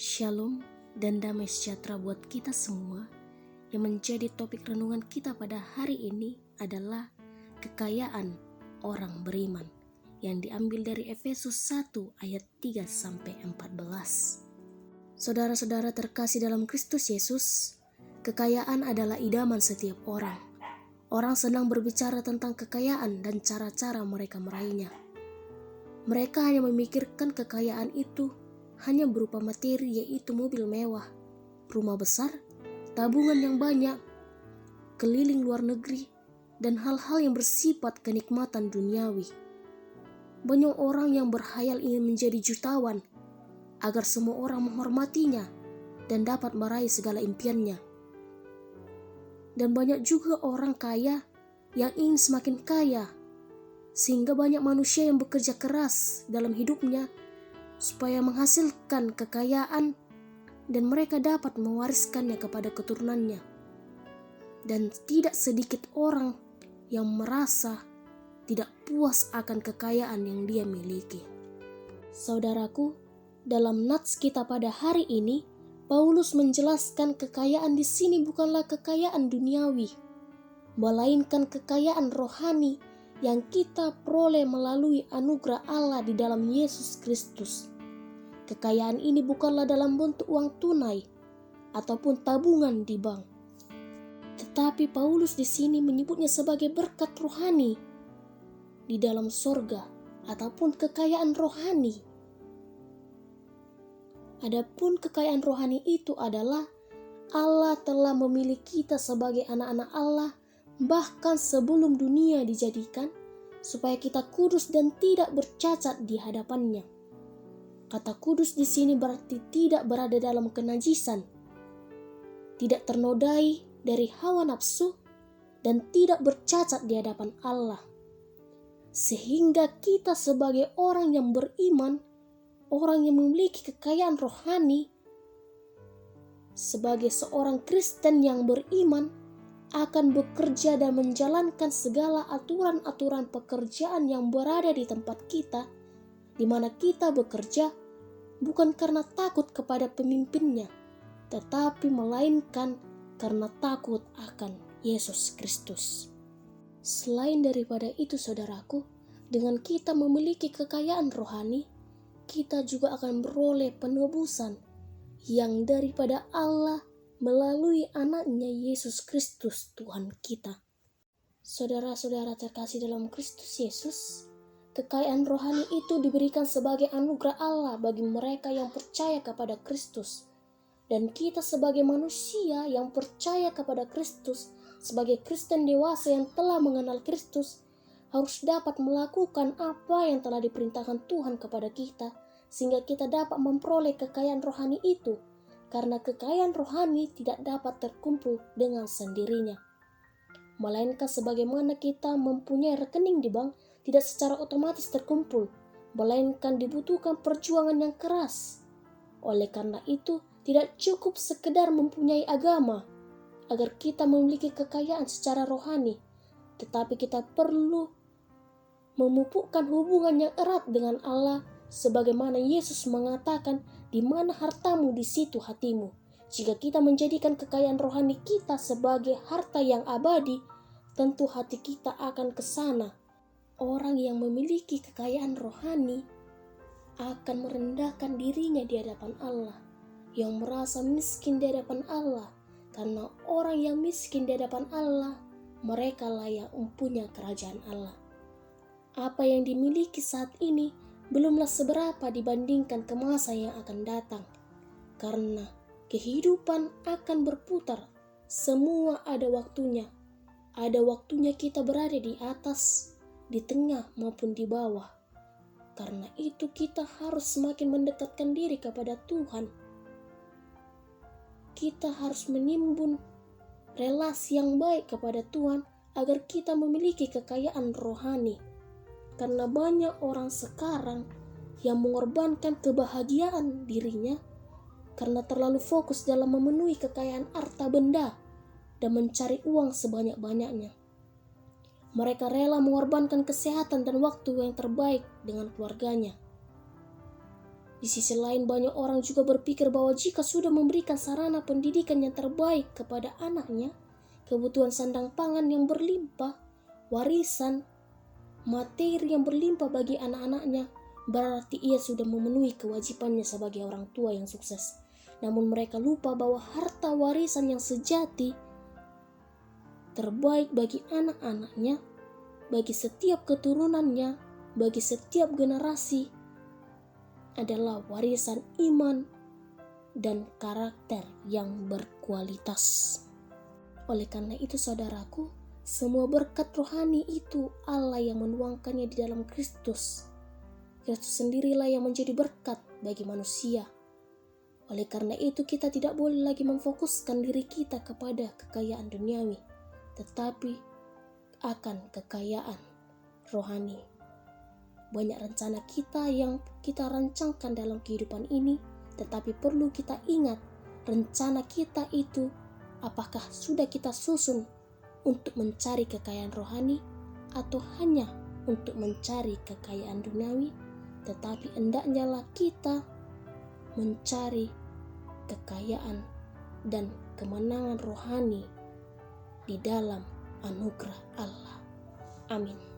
Shalom dan damai sejahtera buat kita semua. Yang menjadi topik renungan kita pada hari ini adalah kekayaan orang beriman, yang diambil dari Efesus 1 ayat 3-14. Saudara-saudara terkasih dalam Kristus Yesus, kekayaan adalah idaman setiap orang. Orang senang berbicara tentang kekayaan dan cara-cara mereka meraihnya. Mereka hanya memikirkan kekayaan itu hanya berupa materi, yaitu mobil mewah, rumah besar, tabungan yang banyak, keliling luar negeri, dan hal-hal yang bersifat kenikmatan duniawi. Banyak orang yang berkhayal ingin menjadi jutawan agar semua orang menghormatinya dan dapat meraih segala impiannya. Dan banyak juga orang kaya yang ingin semakin kaya, sehingga banyak manusia yang bekerja keras dalam hidupnya supaya menghasilkan kekayaan dan mereka dapat mewariskannya kepada keturunannya. Dan tidak sedikit orang yang merasa tidak puas akan kekayaan yang dia miliki. Saudaraku, dalam nats kita pada hari ini, Paulus menjelaskan kekayaan di sini bukanlah kekayaan duniawi, melainkan kekayaan rohani yang kita peroleh melalui anugerah Allah di dalam Yesus Kristus. Kekayaan ini bukanlah dalam bentuk uang tunai ataupun tabungan di bank, tetapi Paulus di sini menyebutnya sebagai berkat rohani di dalam sorga ataupun kekayaan rohani. Adapun kekayaan rohani itu adalah Allah telah memilih kita sebagai anak-anak Allah bahkan sebelum dunia dijadikan, supaya kita kudus dan tidak bercacat di hadapannya. Kata kudus di sini berarti tidak berada dalam kenajisan, tidak ternodai dari hawa nafsu, dan tidak bercacat di hadapan Allah. Sehingga kita sebagai orang yang beriman, orang yang memiliki kekayaan rohani, sebagai seorang Kristen yang beriman, akan bekerja dan menjalankan segala aturan-aturan pekerjaan yang berada di tempat kita, di mana kita bekerja bukan karena takut kepada pemimpinnya, tetapi melainkan karena takut akan Yesus Kristus. Selain daripada itu, saudaraku, dengan kita memiliki kekayaan rohani, kita juga akan beroleh penebusan yang daripada Allah melalui anaknya Yesus Kristus Tuhan kita. Saudara-saudara terkasih dalam Kristus Yesus, kekayaan rohani itu diberikan sebagai anugerah Allah bagi mereka yang percaya kepada Kristus. Dan kita sebagai manusia yang percaya kepada Kristus, sebagai Kristen dewasa yang telah mengenal Kristus, harus dapat melakukan apa yang telah diperintahkan Tuhan kepada kita, sehingga kita dapat memperoleh kekayaan rohani itu. Karena kekayaan rohani tidak dapat terkumpul dengan sendirinya, melainkan sebagaimana kita mempunyai rekening di bank tidak secara otomatis terkumpul, melainkan dibutuhkan perjuangan yang keras. Oleh karena itu, tidak cukup sekedar mempunyai agama agar kita memiliki kekayaan secara rohani, tetapi kita perlu memupukkan hubungan yang erat dengan Allah, sebagaimana Yesus mengatakan, di mana hartamu, di situ hatimu. Jika kita menjadikan kekayaan rohani kita sebagai harta yang abadi, tentu hati kita akan ke sana. Orang yang memiliki kekayaan rohani akan merendahkan dirinya di hadapan Allah, yang merasa miskin di hadapan Allah, karena orang yang miskin di hadapan Allah, mereka lah yang mempunyai kerajaan Allah. Apa yang dimiliki saat ini belumlah seberapa dibandingkan ke masa yang akan datang, karena kehidupan akan berputar. Semua ada waktunya. Ada waktunya kita berada di atas, di tengah maupun di bawah. Karena itu kita harus semakin mendekatkan diri kepada Tuhan. Kita harus menimbun relasi yang baik kepada Tuhan agar kita memiliki kekayaan rohani. Karena banyak orang sekarang yang mengorbankan kebahagiaan dirinya karena terlalu fokus dalam memenuhi kekayaan harta benda dan mencari uang sebanyak-banyaknya. Mereka rela mengorbankan kesehatan dan waktu yang terbaik dengan keluarganya. Di sisi lain, banyak orang juga berpikir bahwa jika sudah memberikan sarana pendidikan yang terbaik kepada anaknya, kebutuhan sandang pangan yang berlimpah, warisan, materi yang berlimpah bagi anak-anaknya, berarti ia sudah memenuhi kewajibannya sebagai orang tua yang sukses. Namun mereka lupa bahwa harta warisan yang sejati, terbaik bagi anak-anaknya, bagi setiap keturunannya, bagi setiap generasi, adalah warisan iman dan karakter yang berkualitas. Oleh karena itu saudaraku, semua berkat rohani itu Allah yang menuangkannya di dalam Kristus. Kristus sendirilah yang menjadi berkat bagi manusia. Oleh karena itu kita tidak boleh lagi memfokuskan diri kita kepada kekayaan duniawi, tetapi akan kekayaan rohani. Banyak rencana kita yang kita rancangkan dalam kehidupan ini, tetapi perlu kita ingat rencana kita itu apakah sudah kita susun untuk mencari kekayaan rohani atau hanya untuk mencari kekayaan duniawi. Tetapi hendaknya lah kita mencari kekayaan dan kemenangan rohani di dalam anugerah Allah. Amin.